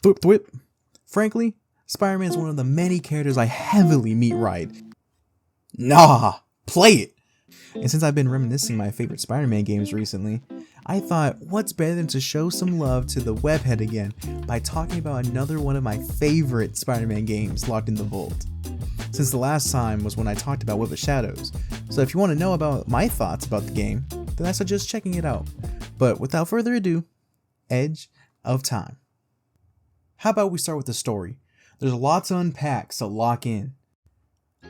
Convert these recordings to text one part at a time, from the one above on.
Thwip thwip. Frankly, Spider-Man is one of the many characters I heavily meet ride. Nah, play it! And since I've been reminiscing my favorite Spider-Man games recently, I thought, what's better than to show some love to the webhead again by talking about another one of my favorite Spider-Man games locked in the vault. Since the last time was when I talked about Web of Shadows, so if you want to know about my thoughts about the game, then I suggest checking it out. But without further ado, Edge of Time. How about we start with the story? There's a lot to unpack, so lock in.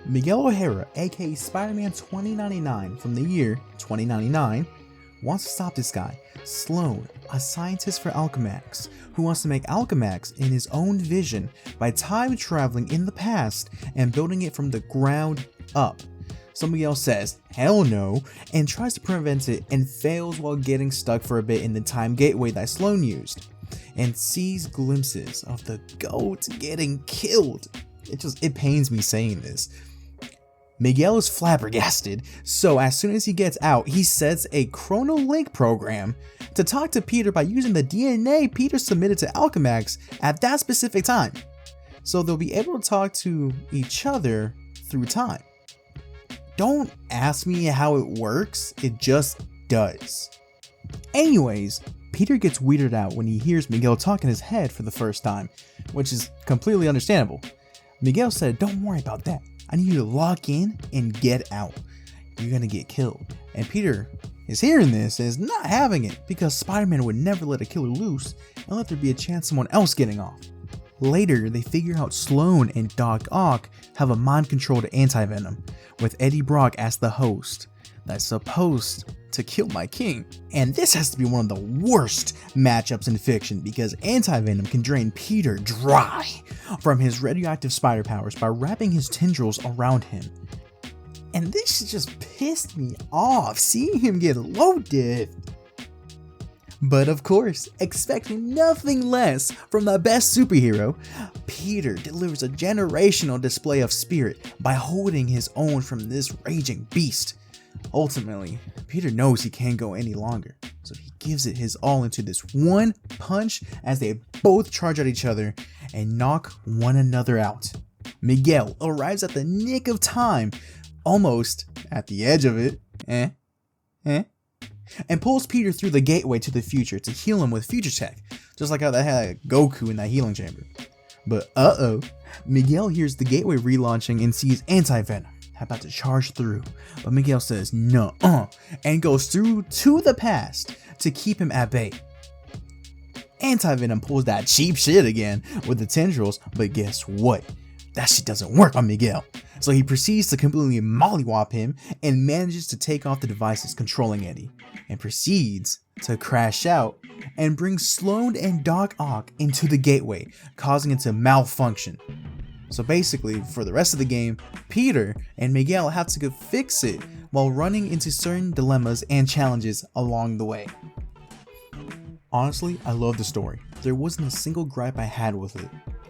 Miguel O'Hara, aka Spider-Man 2099 from the year 2099, wants to stop this guy, Sloan, a scientist for Alchemax, who wants to make Alchemax in his own vision by time traveling in the past and building it from the ground up. So Miguel says, hell no, and tries to prevent it and fails while getting stuck for a bit in the time gateway that Sloan used, and sees glimpses of the GOAT getting killed. It pains me saying this. Miguel is flabbergasted, so as soon as he gets out, he sets a chrono-link program to talk to Peter by using the DNA Peter submitted to Alchemax at that specific time, so they'll be able to talk to each other through time. Don't ask me how it works, it just does. Anyways, Peter gets weirded out when he hears Miguel talk in his head for the first time, which is completely understandable. Miguel said, don't worry about that. I need you to lock in and get out. You're gonna get killed. And Peter is hearing this and is not having it because Spider-Man would never let a killer loose and let there be a chance someone else getting off. Later, they figure out Sloan and Doc Ock have a mind-controlled anti-venom, with Eddie Brock as the host, that's supposed to kill my king. And this has to be one of the worst matchups in fiction because anti-venom can drain Peter dry from his radioactive spider powers by wrapping his tendrils around him. And this just pissed me off, seeing him get loaded. But of course, expecting nothing less from the best superhero, Peter delivers a generational display of spirit by holding his own from this raging beast. Ultimately, Peter knows he can't go any longer, so he gives it his all into this one punch as they both charge at each other and knock one another out. Miguel arrives at the nick of time, almost at the edge of it, and pulls Peter through the gateway to the future to heal him with future tech, just like how they had Goku in that healing chamber. But Miguel hears the gateway relaunching and sees anti-venom about to charge through, but Miguel says no, and goes through to the past to keep him at bay. Anti-venom pulls that cheap shit again with the tendrils, but guess what? That shit doesn't work on Miguel. So he proceeds to completely mollywop him and manages to take off the devices controlling Eddie, and proceeds to crash out and bring Sloan and Doc Ock into the gateway, causing it to malfunction. So basically, for the rest of the game, Peter and Miguel have to go fix it while running into certain dilemmas and challenges along the way. Honestly, I love the story. There wasn't a single gripe I had with it.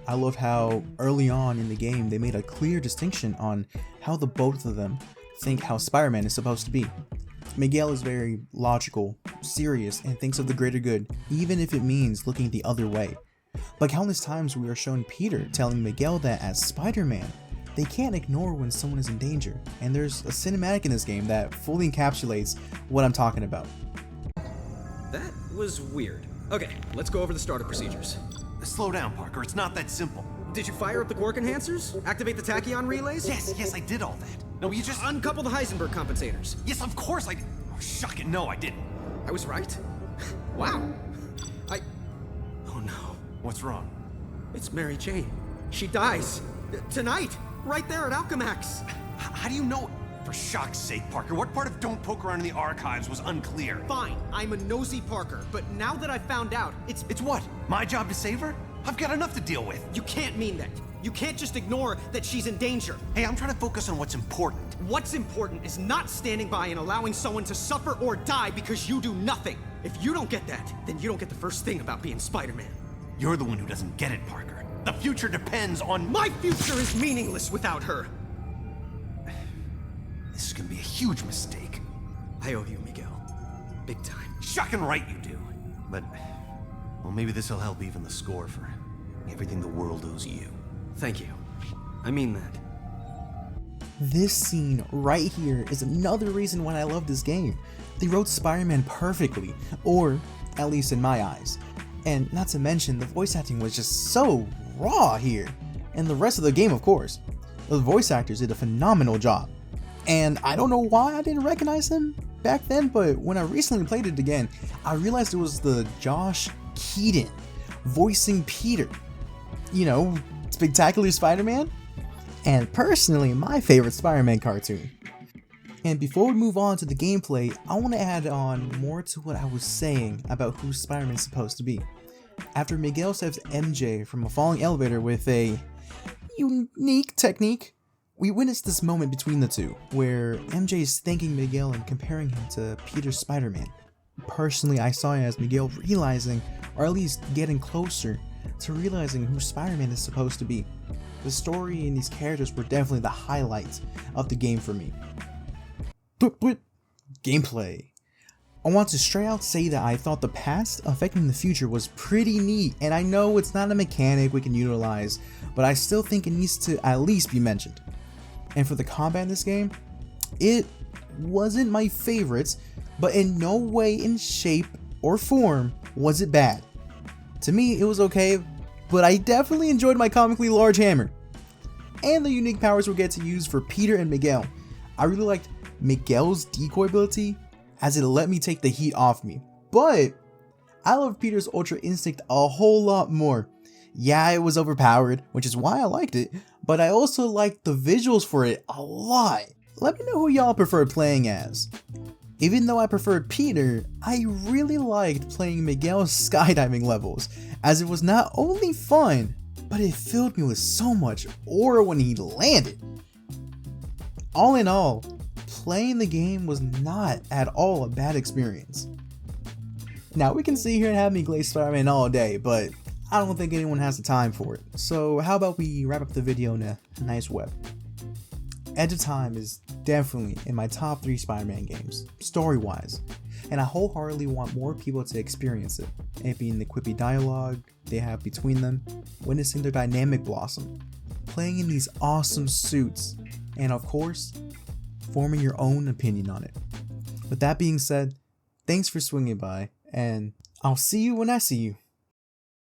I love how early on in the game they made a clear distinction on how the both of them think how Spider-Man is supposed to be. Miguel is very logical, serious, and thinks of the greater good, even if it means looking the other way. But countless times we are shown Peter telling Miguel that as Spider-Man, they can't ignore when someone is in danger, and there's a cinematic in this game that fully encapsulates what I'm talking about. That was weird. Okay, let's go over the startup procedures. Slow down, Parker. It's not that simple. Did you fire up the quark enhancers? Activate the tachyon relays? Yes, I did all that. No, you just... Uncouple the Heisenberg compensators. Yes, of course I did. Oh, shucking, no, I didn't. I was right? Wow. Oh no. What's wrong? It's Mary Jane. She dies. Tonight. Right there at Alchemax. How do you know? For shock's sake, Parker, what part of Don't Poke Around in the Archives was unclear? Fine, I'm a nosy Parker, but now that I've found out, it's what? My job to save her? I've got enough to deal with. You can't mean that. You can't just ignore that she's in danger. Hey, I'm trying to focus on what's important. What's important is not standing by and allowing someone to suffer or die because you do nothing. If you don't get that, then you don't get the first thing about being Spider-Man. You're the one who doesn't get it, Parker. The future depends on... My future is meaningless without her. This is gonna be a huge mistake. I owe you, Miguel. Big time. Shocking right you do. But, well, maybe this'll help even the score for everything the world owes you. Thank you. I mean that. This scene right here is another reason why I love this game. They wrote Spider-Man perfectly, or at least in my eyes. And not to mention, the voice acting was just so raw here. And the rest of the game, of course. The voice actors did a phenomenal job. And I don't know why I didn't recognize him back then, but when I recently played it again, I realized it was the Josh Keaton voicing Peter. You know, Spectacular Spider-Man? And personally, my favorite Spider-Man cartoon. And before we move on to the gameplay, I want to add on more to what I was saying about who Spider-Man is supposed to be. After Miguel saves MJ from a falling elevator with a unique technique, we witness this moment between the two, where MJ is thanking Miguel and comparing him to Peter's Spider-Man. Personally, I saw it as Miguel realizing, or at least getting closer to realizing who Spider-Man is supposed to be. The story and these characters were definitely the highlights of the game for me. Gameplay. I want to straight out say that I thought the past affecting the future was pretty neat, and I know it's not a mechanic we can utilize, but I still think it needs to at least be mentioned. And for the combat in this game, it wasn't my favorites, but in no way in shape or form was it bad. To me, it was okay, but I definitely enjoyed my comically large hammer. And the unique powers we'll get to use for Peter and Miguel. I really liked Miguel's decoy ability, as it let me take the heat off me. But I love Peter's Ultra Instinct a whole lot more. Yeah, it was overpowered, which is why I liked it, but I also liked the visuals for it a lot. Let me know who y'all prefer playing as. Even though I preferred Peter, I really liked playing Miguel's skydiving levels, as it was not only fun, but it filled me with so much aura when he landed. All in all, playing the game was not at all a bad experience. Now we can sit here and have me glaze Spider-Man all day, but I don't think anyone has the time for it. So how about we wrap up the video in a nice way. Edge of Time is definitely in my top 3 Spider-Man games, story-wise, and I wholeheartedly want more people to experience it. It being the quippy dialogue they have between them, witnessing their dynamic blossom, playing in these awesome suits, and of course, forming your own opinion on it. With that being said, thanks for swinging by, and I'll see you when I see you.